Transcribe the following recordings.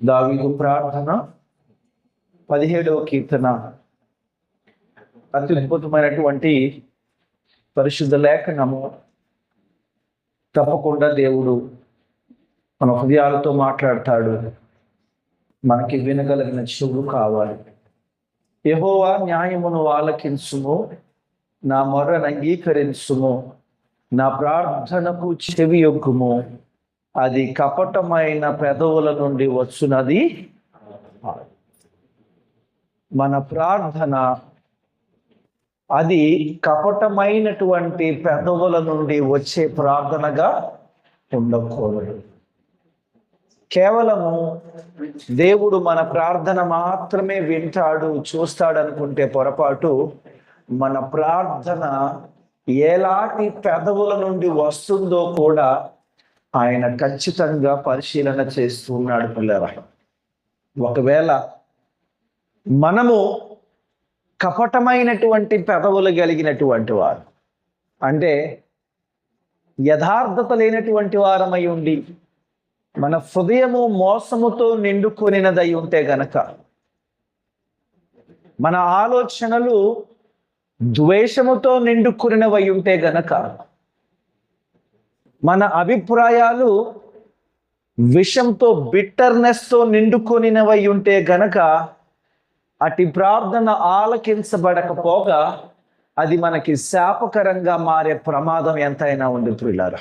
దావీదు ప్రార్థన 17వ కీర్తన అత్యద్భుతమైనటువంటి పరిశుద్ధ లేఖనము. తప్పకుండా దేవుడు మన హృదయాలతో మాట్లాడతాడు. మనకి వినగలిగిన చెవులు కావాలి. యెహోవా న్యాయమును ఆలకించుము, నా మొర్రను అంగీకరించుము, నా ప్రార్థనకు చెవియొగ్గుము. అది కపటమైన పెదవుల నుండి వచ్చునది. మన ప్రార్థన అది కపటమైనటువంటి పెదవుల నుండి వచ్చే ప్రార్థనగా ఉండకూడదు. కేవలము దేవుడు మన ప్రార్థన మాత్రమే వింటాడు, చూస్తాడు అనుకుంటే పొరపాటు. మన ప్రార్థన ఎలాంటి పెదవుల నుండి వస్తుందో కూడా ఆయన ఖచ్చితంగా పరిశీలన చేస్తున్నాడు పిల్లరా. ఒకవేళ మనము కపటమైనటువంటి పెదవులు కలిగినటువంటి వారు, అంటే యథార్థత లేనటువంటి వారమై ఉండి మన హృదయము మోసముతో నిండుకొనినదై ఉంటే గనక, మన ఆలోచనలు ద్వేషముతో నిండుకొనినవై ఉంటే గనక, మన అభిప్రాయాలు విషంతో బిట్టర్నెస్తో నిండుకొనినవై ఉంటే గనక, అటు ప్రార్థన ఆలకించబడకపోగా అది మనకి శాపకరంగా మారే ప్రమాదం ఎంతైనా ఉంది ప్రియులారా.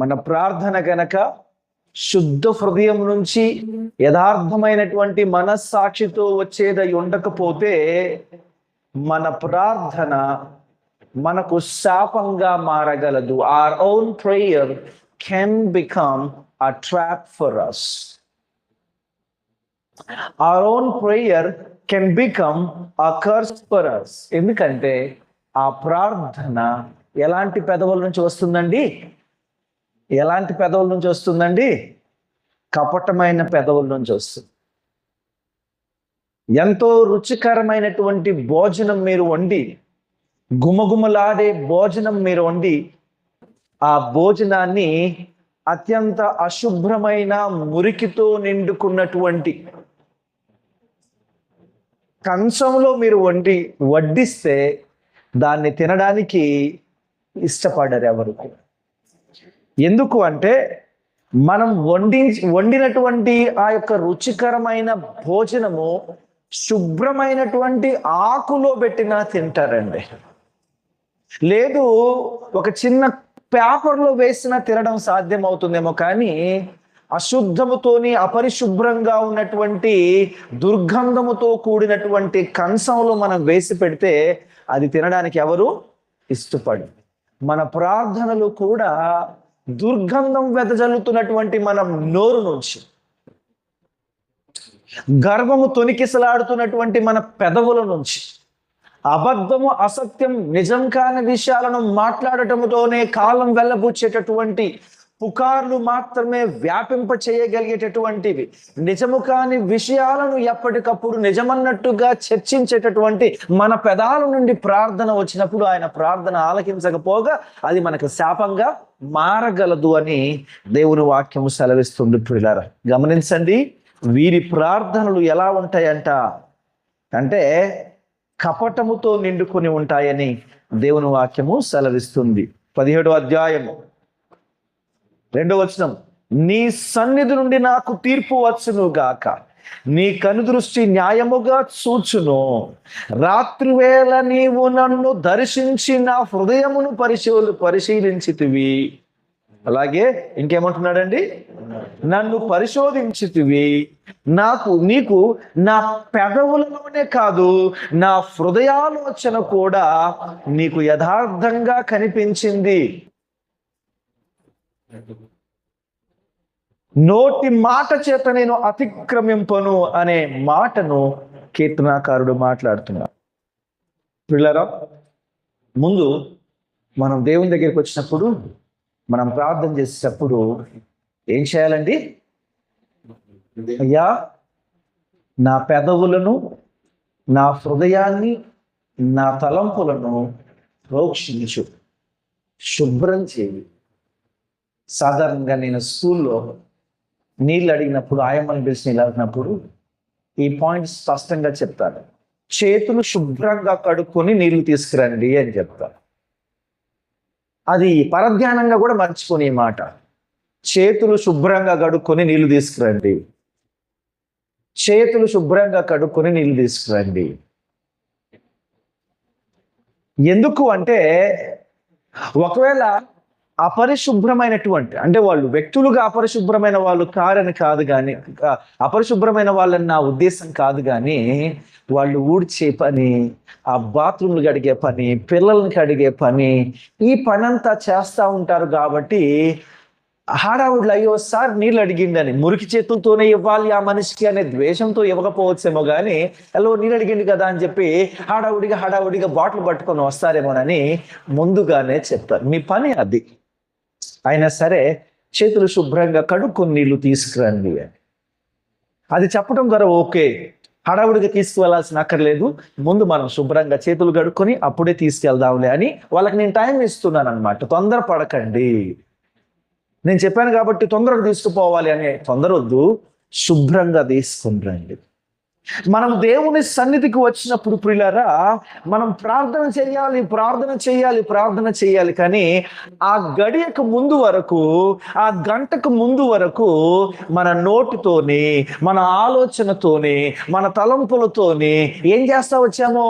మన ప్రార్థన గనక శుద్ధ హృదయం నుంచి యథార్థమైనటువంటి మనస్సాక్షితో వచ్చేదై ఉండకపోతే మన ప్రార్థన మనకు శాపంగా మారగలదు. Our own prayer can become a trap for us. Our own prayer can become a curse for us. ఎందుకంటే ఆ ప్రార్థన ఎలాంటి పెదవుల నుంచి వస్తుందండి? ఎలాంటి పెదవుల నుంచి వస్తుందండి? కపటమైన పెదవుల నుంచి వస్తుంది. ఎంతో రుచికరమైనటువంటి భోజనం మీరు వండి, గుమగుమలాడే భోజనం మీరు వండి, ఆ భోజనాన్ని అత్యంత అశుభ్రమైన మురికితో నిండుకున్నటువంటి కంచంలో మీరు వడ్డిస్తే దాన్ని తినడానికి ఇష్టపడరు ఎవరు. ఎందుకు అంటే మనం వండినటువంటి ఆ యొక్క రుచికరమైన భోజనము శుభ్రమైనటువంటి ఆకులో పెట్టినా తింటారండి. లేదు ఒక చిన్న పేపర్లో వేసినా తినడం సాధ్యం అవుతుందేమో, కానీ అశుద్ధముతోని అపరిశుభ్రంగా ఉన్నటువంటి దుర్గంధముతో కూడినటువంటి కంచంలో మనం వేసి పెడితే అది తినడానికి ఎవరు ఇష్టపడరు. మన ప్రార్థనలు కూడా దుర్గంధం వెదజల్లుతున్నటువంటి మన నోరు నుంచి, గర్వము తొనికిసలాడుతున్నటువంటి మన పెదవుల నుంచి, అబద్ధము అసత్యం నిజం కాని విషయాలను మాట్లాడటముతోనే కాలం వెళ్ళబుచ్చేటటువంటి పుకార్లు మాత్రమే వ్యాపింప చేయగలిగేటటువంటివి, నిజము కాని విషయాలను ఎప్పటికప్పుడు నిజమన్నట్టుగా చర్చించేటటువంటి మన పెదాల నుండి ప్రార్థన వచ్చినప్పుడు ఆయన ప్రార్థన ఆలకించకపోగా అది మనకు శాపంగా మారగలదు అని దేవుని వాక్యము సెలవిస్తుంది. ప్రియులారా గమనించండి, వీరి ప్రార్థనలు ఎలా ఉంటాయంట అంటే కపటముతో నిండుకొని ఉంటాయని దేవుని వాక్యము సెలవిస్తుంది. 17వ అధ్యాయము 2వ వచనం, నీ సన్నిధి నుండి నాకు తీర్పు వచ్చును గాక, నీ కనుదృష్టి న్యాయముగా చూచును. రాత్రివేళ నీవు నన్ను దర్శించి నా హృదయమును పరిశీలించితివి. అలాగే ఇంకేమంటున్నాడండి, నన్ను పరిశోధించితివి, నీకు నా పెదవులలోనే కాదు నా హృదయాలోచన కూడా నీకు యథార్థంగా కనిపించింది. నోటి మాట చేత నేను అతిక్రమింపను అనే మాటను కీర్తనాకారుడు మాట్లాడుతున్నాడు. పిల్లరా, ముందు మనం దేవుని దగ్గరికి వచ్చినప్పుడు, మనం ప్రార్థన చేసేటప్పుడు ఏం చేయాలండి? అయ్యా, నా పెదవులను, నా హృదయాన్ని, నా తలంపులను ప్రోక్షించు, శుభ్రం చేయి. సాధారణంగా నేను స్కూల్లో నీళ్ళు అడిగినప్పుడు, ఆయమ్మని పిలిచి నీళ్ళు అడిగినప్పుడు ఈ పాయింట్ స్పష్టంగా చెప్తారు. చేతులు శుభ్రంగా కడుక్కొని నీళ్లు తీసుకురండి అని చెప్తారు. అది పరధ్యానంగా కూడా మర్చిపోని మాట. చేతులు శుభ్రంగా కడుక్కొని నీళ్లు తీసుకురండి, చేతులు శుభ్రంగా కడుక్కొని నీళ్లు తీసుకురండి. ఎందుకు అంటే, ఒకవేళ అపరిశుభ్రమైనటువంటి, అంటే వాళ్ళు వ్యక్తులుగా అపరిశుభ్రమైన వాళ్ళు కారని కాదు, కానీ అపరిశుభ్రమైన వాళ్ళని నా ఉద్దేశం కాదు, కానీ వాళ్ళు ఊడ్చే పని, ఆ బాత్రూమ్లు కడిగే పని, పిల్లల్ని కడిగే పని, ఈ పనంతా చేస్తూ ఉంటారు. కాబట్టి హడావుడ్లు, అయ్యో సార్ నీళ్ళు అడిగిండని మురికి చేతులతోనే ఇవ్వాలి ఆ మనిషికి అనే ద్వేషంతో ఇవ్వకపోవచ్చేమో, కానీ హలో నీళ్ళు అడిగింది కదా అని చెప్పి హడావుడిగా బాటిల్ పట్టుకొని వస్తారేమోనని ముందుగానే చెప్తారు. మీ పని అది అయినా సరే చేతులు శుభ్రంగా కడుక్కొని నీళ్లు తీసుకురండి అని. అది చెప్పడం ద్వారా ఓకే, హడావుడిగా తీసుకువెళ్ళాల్సిన అక్కర్లేదు, ముందు మనం శుభ్రంగా చేతులు కడుక్కొని అప్పుడే తీసుకెళ్దాంలే అని వాళ్ళకి నేను టైం ఇస్తున్నాను అనమాట. తొందర పడకండి, నేను చెప్పాను కాబట్టి తొందరగా తీసుకుపోవాలి అనే తొందర వద్దు, శుభ్రంగా తీసుకుని రండి. మనం దేవుని సన్నిధికి వచ్చినప్పుడు ప్రియులారా, మనం ప్రార్థన చేయాలి. కానీ ఆ గడియకు ముందు వరకు, ఆ గంటకు ముందు వరకు మన నోటితోని, మన ఆలోచనతోని, మన తలంపులతోని ఏం చేస్తా వచ్చామో?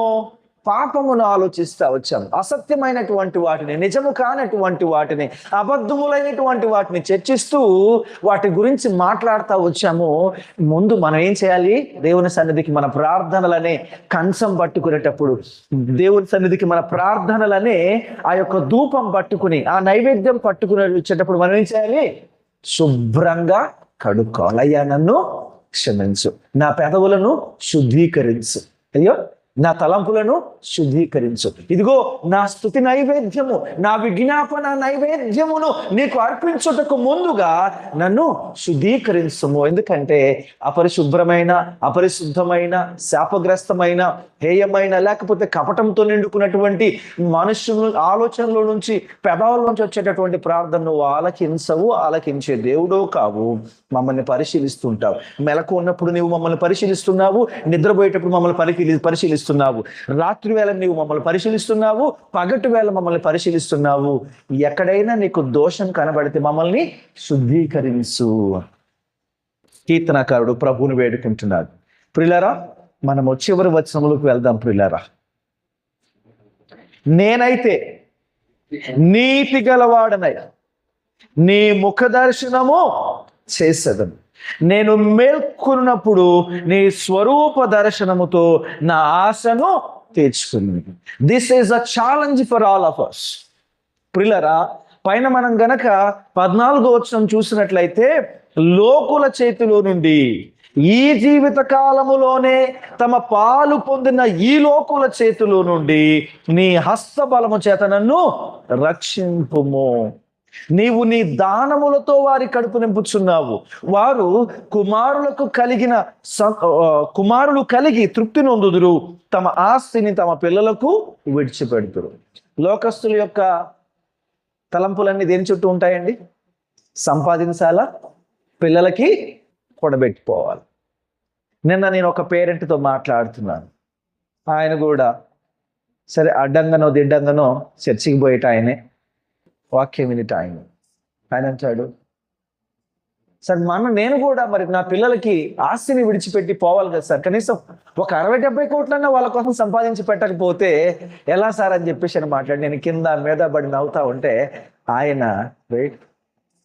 పాపమును ఆలోచిస్తూ వచ్చాము. అసత్యమైనటువంటి వాటిని, నిజము కానటువంటి వాటిని, అబద్ధములైనటువంటి వాటిని చర్చిస్తూ వాటి గురించి మాట్లాడుతూ వచ్చాము. ముందు మనం ఏం చేయాలి? దేవుని సన్నిధికి మన ప్రార్థనలనే కంచం పట్టుకునేటప్పుడు, దేవుని సన్నిధికి మన ప్రార్థనలనే ఆ యొక్క ధూపం పట్టుకుని, ఆ నైవేద్యం పట్టుకుని వచ్చేటప్పుడు మనం ఏం చేయాలి? శుభ్రంగా కడుక్కోవాలి. అయ్యా నన్ను క్షమించు, నా పెదవులను శుద్ధీకరించు, అయ్యో నా తలంపులను శుద్ధీకరించు, ఇదిగో నా స్తుతి నైవేద్యము, నా విజ్ఞాపన నైవేద్యమును నీకు అర్పించుటకు ముందుగా నన్ను శుద్ధీకరించుము. ఎందుకంటే అపరిశుభ్రమైన, అపరిశుద్ధమైన, శాపగ్రస్తమైన, హేయమైన, లేకపోతే కపటంతో నిండుకున్నటువంటి మనుషుల ఆలోచనల నుంచి, పెదవుల నుంచి వచ్చేటటువంటి ప్రార్థనను ఆలకించే దేవుడో కావు. మమ్మల్ని పరిశీలిస్తుంటావు. మెలకు ఉన్నప్పుడు నీవు మమ్మల్ని పరిశీలిస్తున్నావు, నిద్రపోయేటప్పుడు మమ్మల్ని పరిశీలిస్తున్నావు, రాత్రి వేళ నీవు మమ్మల్ని పరిశీలిస్తున్నావు, పగటి వేళ మమ్మల్ని పరిశీలిస్తున్నావు. ఎక్కడైనా నీకు దోషం కనబడితే మమ్మల్ని శుద్ధీకరించు. కీర్తనకారుడు ప్రభువుని వేడుకుంటున్నాడు. ప్రియులారా, మనము చివరి వచనములకు వెళ్దాం. ప్రియులారా, నేనైతే నీతి గలవాడనై నీ ముఖ దర్శనము చేసేదను, నేను మేల్కొన్నప్పుడు నీ స్వరూప దర్శనముతో నా ఆశను తీర్చుకుని. This is a challenge for all of us. ప్రియులారా, పైన మనం గనక 14వ వచనం చూసినట్లయితే, లోకుల చేతిలో నుండి ఈ జీవిత కాలములోనే తమ పాలు పొందిన ఈ లోకుల చేతిలో నుండి నీ హస్తబలము చేత నన్ను రక్షింపుము. నీవు నీ దానములతో వారి కడుపు నింపుచున్నావు. వారు కుమారులు కలిగి తృప్తి నొందుదురు, తమ ఆస్తిని తమ పిల్లలకు విడిచిపెడుతురు. లోకస్తుల యొక్క తలంపులన్నీ దేని చుట్టూ ఉంటాయండి? సంపాదించాలా, పిల్లలకి కూడబెట్టుకోవాలి. నిన్న నేను ఒక పేరెంట్తో మాట్లాడుతున్నాను. ఆయన కూడా సరే అడ్డంగానో దిడ్డంగానో చర్చికి పోయేట ఆయనే, వాక్యం వినిట ఆయన అంటాడు, సార్ నేను కూడా మరి నా పిల్లలకి ఆస్తిని విడిచిపెట్టి పోవాలి కదా సార్, కనీసం ఒక 60-70 కోట్లన్నా వాళ్ళ కోసం సంపాదించి పెట్టకపోతే ఎలా సార్ అని చెప్పేసి అని మాట్లాడి నేను కింద మీద పడి నవ్వుతా ఉంటే, ఆయన రైట్,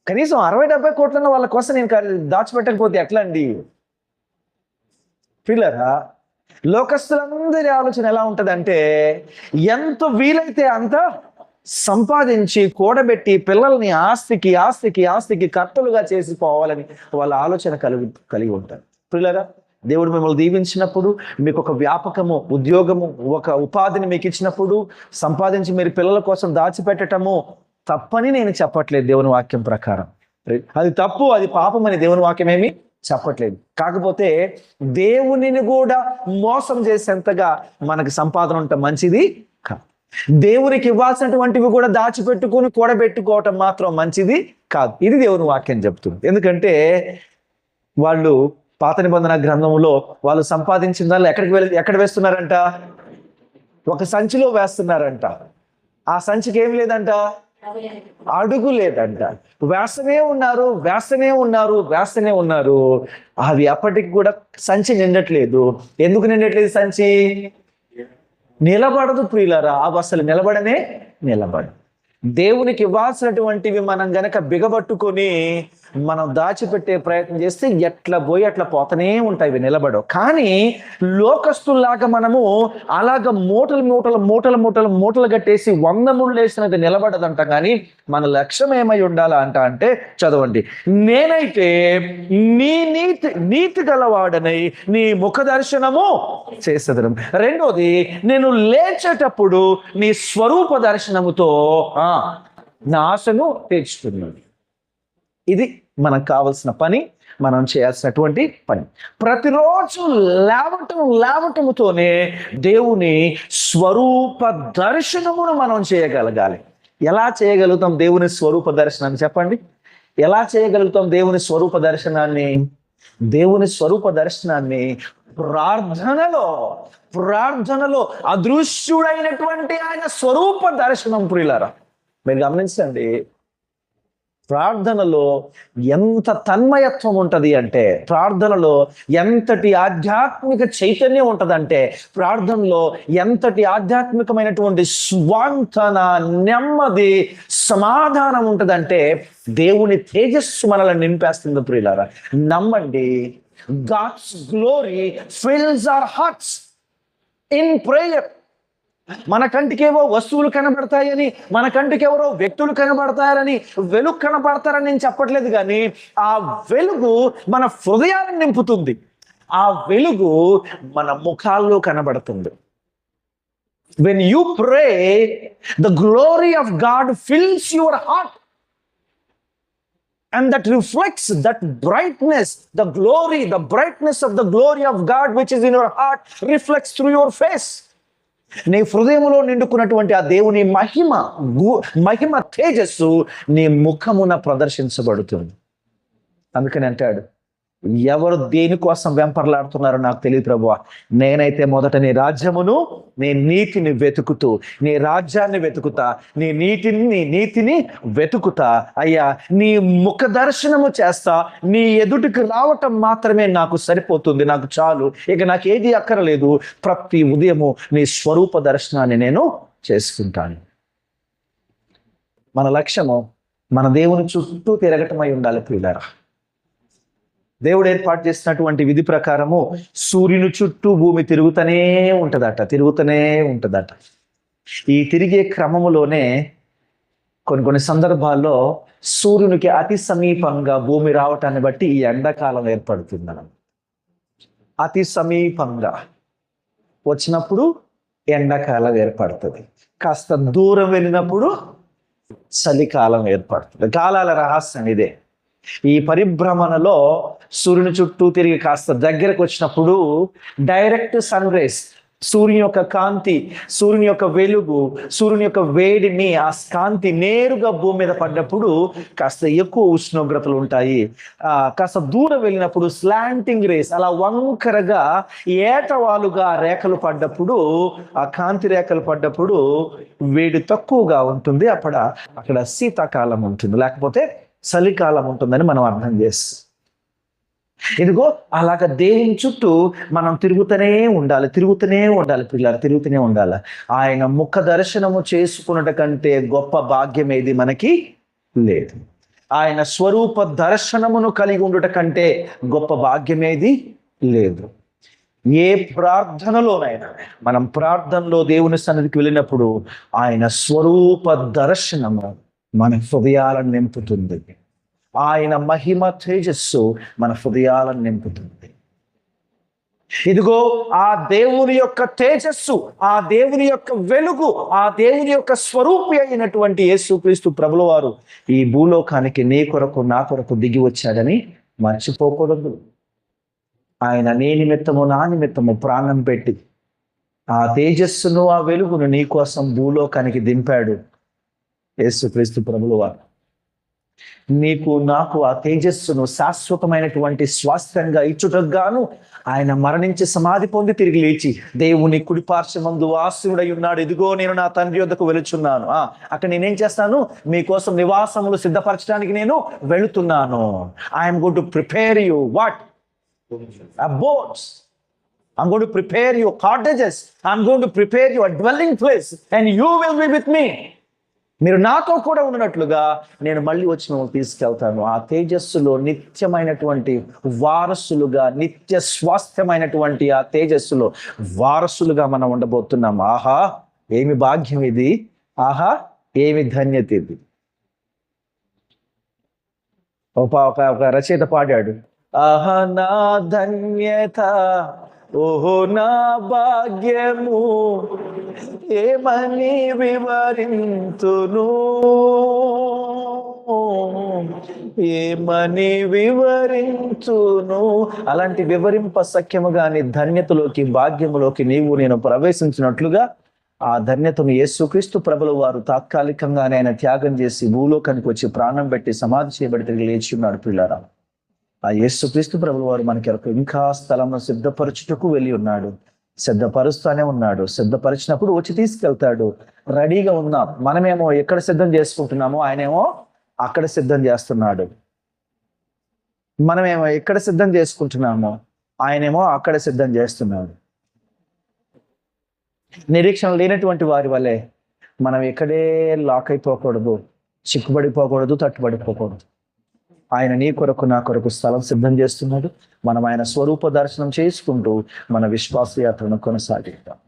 కనీసం 60-70 కోట్లన్నా వాళ్ళ కోసం నేను దాచిపెట్టకపోతే ఎట్లా అండి? పిల్లరా, లోకస్తులందరి ఆలోచన ఎలా ఉంటుందంటే, ఎంత వీలైతే అంత సంపాదించి కూడబెట్టి పిల్లల్ని ఆస్తికి కర్తలుగా చేసి పోవాలని వాళ్ళ ఆలోచన కలిగి ఉంటారు. పిల్లరా, దేవుడు మిమ్మల్ని దీవించినప్పుడు, మీకు ఒక వ్యాపకము, ఉద్యోగము, ఒక ఉపాధిని మీకు ఇచ్చినప్పుడు సంపాదించి మీరు పిల్లల కోసం దాచిపెట్టటము తప్పని నేను చెప్పట్లేదు. దేవుని వాక్యం ప్రకారం అది తప్పు, అది పాపం అని దేవుని వాక్యం ఏమి చెప్పట్లేదు. కాకపోతే దేవునిని కూడా మోసం చేసేంతగా మనకి సంపాదన ఉంటే మంచిది కాదు. దేవునికి ఇవ్వాల్సినటువంటివి కూడా దాచిపెట్టుకుని కూడబెట్టుకోవటం మాత్రం మంచిది కాదు. ఇది దేవుని వాక్యం చెప్తుంది. ఎందుకంటే వాళ్ళు పాత నిబంధన గ్రంథంలో వాళ్ళు సంపాదించిన దాన్ని ఎక్కడ వేస్తున్నారంట? ఒక సంచిలో వేస్తున్నారంట. ఆ సంచికి ఏమి లేదంట, అడుగు లేదంట. వేస్తనే ఉన్నారు. అవి అప్పటికి కూడా సంచి నిండట్లేదు. ఎందుకు నిండట్లేదు సంచి? నిలబడదు ప్రియులారా. అవి అసలు నిలబడు. దేవునికి ఇవ్వాల్సినటువంటివి మనం గనక బిగబట్టుకొని మనం దాచిపెట్టే ప్రయత్నం చేస్తే ఎట్లా పోయి అట్లా పోతనే ఉంటాయి, ఇవి నిలబడవు. కానీ లోకస్తుల్లాగా మనము అలాగ మూటలు కట్టేసి 100 ముళ్ళు వేసినది నిలబడదంట. కానీ మన లక్ష్యం ఏమై ఉండాలా అంటే చదవండి. నేనైతే నీ నీతి గలవాడనై నీ ముఖ దర్శనము చేసేదను. రెండోది, నేను లేచేటప్పుడు నీ స్వరూప దర్శనముతో నా ఆశను తీర్చుతున్నాను. ఇది మనకు కావలసిన పని, మనం చేయాల్సినటువంటి పని. ప్రతిరోజు లేవటముతోనే దేవుని స్వరూప దర్శనమును మనం చేయగలగాలి. ఎలా చేయగలుగుతాం దేవుని స్వరూప దర్శనాన్ని? చెప్పండి, ఎలా చేయగలుగుతాం దేవుని స్వరూప దర్శనాన్ని? దేవుని స్వరూప దర్శనాన్ని ప్రార్థనలో అదృశ్యుడైనటువంటి ఆయన స్వరూప దర్శనం. ప్రియులారా, మీరు గమనించండి, ప్రార్థనలో ఎంత తన్మయత్వం ఉంటుంది అంటే, ప్రార్థనలో ఎంతటి ఆధ్యాత్మిక చైతన్యం ఉంటుందంటే, ప్రార్థనలో ఎంతటి ఆధ్యాత్మికమైనటువంటి స్వాంతన, నెమ్మది, సమాధానం ఉంటుందంటే, దేవుని తేజస్సు మనల్ని నింపేస్తుంది. ప్రియులారా, నమ్మండి, God's glory fills our hearts in prayer. మన కంటికేవో వస్తువులు కనబడతాయని, మన కంటికి ఎవరో వ్యక్తులు కనబడతారని, వెలుగు కనబడతారని నేను చెప్పట్లేదు. కానీ ఆ వెలుగు మన హృదయాన్ని నింపుతుంది. ఆ వెలుగు మన ముఖాల్లో కనబడుతుంది. When you pray, the glory of God fills your heart, and that reflects that brightness, the brightness of the glory of God which is in your heart reflects through your face. నీ హృదయంలో నిండుకున్నటువంటి ఆ దేవుని మహిమ తేజస్సు నీ ముఖమున ప్రదర్శించబడుతుంది. అందుకని అంటాడు, ఎవరు దేనికోసం వెంపర్లాడుతున్నారో నాకు తెలియదు ప్రభువా, నేనైతే మొదట నీ రాజ్యమును, నీ నీతిని వెతుకుతూ, నీ రాజ్యాన్ని వెతుకుతా, నీ నీతిని వెతుకుతా అయ్యా. నీ ముఖ దర్శనము చేస్తా. నీ ఎదుటికి రావటం మాత్రమే నాకు సరిపోతుంది, నాకు చాలు, ఇక నాకు ఏది అక్కరలేదు. ప్రతి ఉదయము నీ స్వరూప దర్శనాన్ని నేను చేసుకుంటాను. మన లక్ష్యము మన దేవుని చుట్టూ తిరగటమై ఉండాలి ప్రియులారా. దేవుడు ఏర్పాటు చేసినటువంటి విధి ప్రకారము సూర్యుని చుట్టూ భూమి తిరుగుతూనే ఉంటుందట. ఈ తిరిగే క్రమములోనే కొన్ని సందర్భాల్లో సూర్యునికి అతి సమీపంగా భూమి రావటాన్ని బట్టి ఈ ఎండాకాలం ఏర్పడుతుంది. అతి సమీపంగా వచ్చినప్పుడు ఎండాకాలం ఏర్పడుతుంది. కాస్త దూరం వెళ్ళినప్పుడు చలికాలం ఏర్పడుతుంది. కాలాల రహస్యం ఇదే. ఈ పరిభ్రమణలో సూర్యుని చుట్టూ తిరిగి కాస్త దగ్గరకు వచ్చినప్పుడు డైరెక్ట్ సన్ రేస్, సూర్యుని యొక్క కాంతి, సూర్యుని యొక్క వెలుగు, సూర్యుని యొక్క వేడిని, ఆ కాంతి నేరుగా భూమి మీద పడ్డప్పుడు కాస్త ఎక్కువ ఉష్ణోగ్రతలు ఉంటాయి. కాస్త దూరం వెళ్ళినప్పుడు స్లాంటింగ్ రేస్, అలా వంకరగా ఏటవాలుగా రేఖలు పడ్డప్పుడు, ఆ కాంతి రేఖలు పడ్డప్పుడు వేడి తక్కువగా ఉంటుంది. అక్కడ శీతాకాలం ఉంటుంది, లేకపోతే చలికాలం ఉంటుందని మనం అర్థం చేస్తాం. ఇదిగో అలాగ దేవుని చుట్టూ మనం తిరుగుతూనే ఉండాలి పిల్లలు, తిరుగుతూనే ఉండాలి. ఆయన ముఖ దర్శనము చేసుకున్నట కంటే గొప్ప భాగ్యం ఏది మనకి లేదు. ఆయన స్వరూప దర్శనమును కలిగి ఉండుట కంటే గొప్ప భాగ్యం ఏది లేదు. ఏ ప్రార్థనలోనైనా మనం ప్రార్థనలో దేవుని సన్నిధికి వెళ్ళినప్పుడు ఆయన స్వరూప దర్శనము మన హృదయాలను నింపుతుంది. ఆయన మహిమ తేజస్సు మన హృదయాలను నింపుతుంది. ఇదిగో ఆ దేవుని యొక్క తేజస్సు, ఆ దేవుని యొక్క వెలుగు, ఆ దేవుని యొక్క స్వరూపి అయినటువంటి యేసుక్రీస్తు ప్రభుల వారు ఈ భూలోకానికి నీ కొరకు నా కొరకు దిగి వచ్చాడని మర్చిపోకూడదు. ఆయన నీ నిమిత్తము నా నిమిత్తము ప్రాణం పెట్టి ఆ తేజస్సును, ఆ వెలుగును నీ కోసం భూలోకానికి దింపాడు యేసుక్రీస్తు ప్రభుల వారు. నీకు నాకు ఆ తేజస్సును శాశ్వతమైనటువంటి స్వాస్థ్యంగా ఇచ్చుటకు గాను ఆయన మరణించి సమాధి పొంది తిరిగి లేచి దేవుని కుడిపార్శ్వమందు ఆసీనుడై ఉన్నాడు. ఇదిగో నేను నా తండ్రి వద్దకు వెళుచున్నాను. అక్కడ నేనేం చేస్తాను? మీకోసం నివాసములు సిద్ధపరచడానికి నేను వెళుతున్నాను. I'm going to prepare you what abodes. I'm going to prepare your cottages. I'm going to prepare your dwelling place and you will be with me. మీరు నాతో కూడా ఉన్నట్లుగా నేను మళ్ళీ వచ్చి మిమ్మల్ని తీసుకెళ్తాను. ఆ తేజస్సులో నిత్యమైనటువంటి వారసులుగా, నిత్య స్వాస్థ్యమైనటువంటి ఆ తేజస్సులో వారసులుగా మనం ఉండబోతున్నాం. ఆహా ఏమి భాగ్యం ఇది! ఆహా ఏమి ధన్యత ఇది! ఒక రచయిత పాడాడు, ఆహా నా ధన్యత, ఓహో నా భాగ్యము, ఏమని వివరింతును, ఏమని వివరించును. అలాంటి వివరింప సఖ్యము గాని ధన్యతలోకి, భాగ్యములోకి నీవు నేను ప్రవేశించినట్లుగా ఆ ధన్యతను యేసుక్రీస్తు ప్రభుల వారు తాత్కాలికంగానే ఆయన త్యాగం చేసి భూలోకానికి వచ్చి ప్రాణం పెట్టి సమాధి చేయబడి తిరిగి లేచి ఉన్నాడు. పిల్లారా, ఆ యేసుక్రీస్తు ప్రభుల వారు మనకి ఇంకా స్థలంలో సిద్ధపరచుటకు వెళ్ళి ఉన్నాడు. సిద్ధపరుస్తానే ఉన్నాడు. సిద్ధపరిచినప్పుడు వచ్చి తీసుకెళ్తాడు. రెడీగా ఉన్నాం. మనమేమో ఎక్కడ సిద్ధం చేసుకుంటున్నామో ఆయనేమో అక్కడ సిద్ధం చేస్తున్నాడు. మనమేమో ఎక్కడ సిద్ధం చేసుకుంటున్నామో ఆయనేమో అక్కడ సిద్ధం చేస్తున్నాడు. నిరీక్షణ లేనటువంటి వారి వల్లే మనం ఎక్కడే లాక్ అయిపోకూడదు, చిక్కుబడిపోకూడదు, తట్టుబడిపోకూడదు. ఆయన నీ కొరకు నా కొరకు స్థలం సిద్ధం చేస్తున్నాడు. మనం ఆయన స్వరూప దర్శనం చేసుకుంటూ మన విశ్వాస యాత్రను కొనసాగిద్దాం.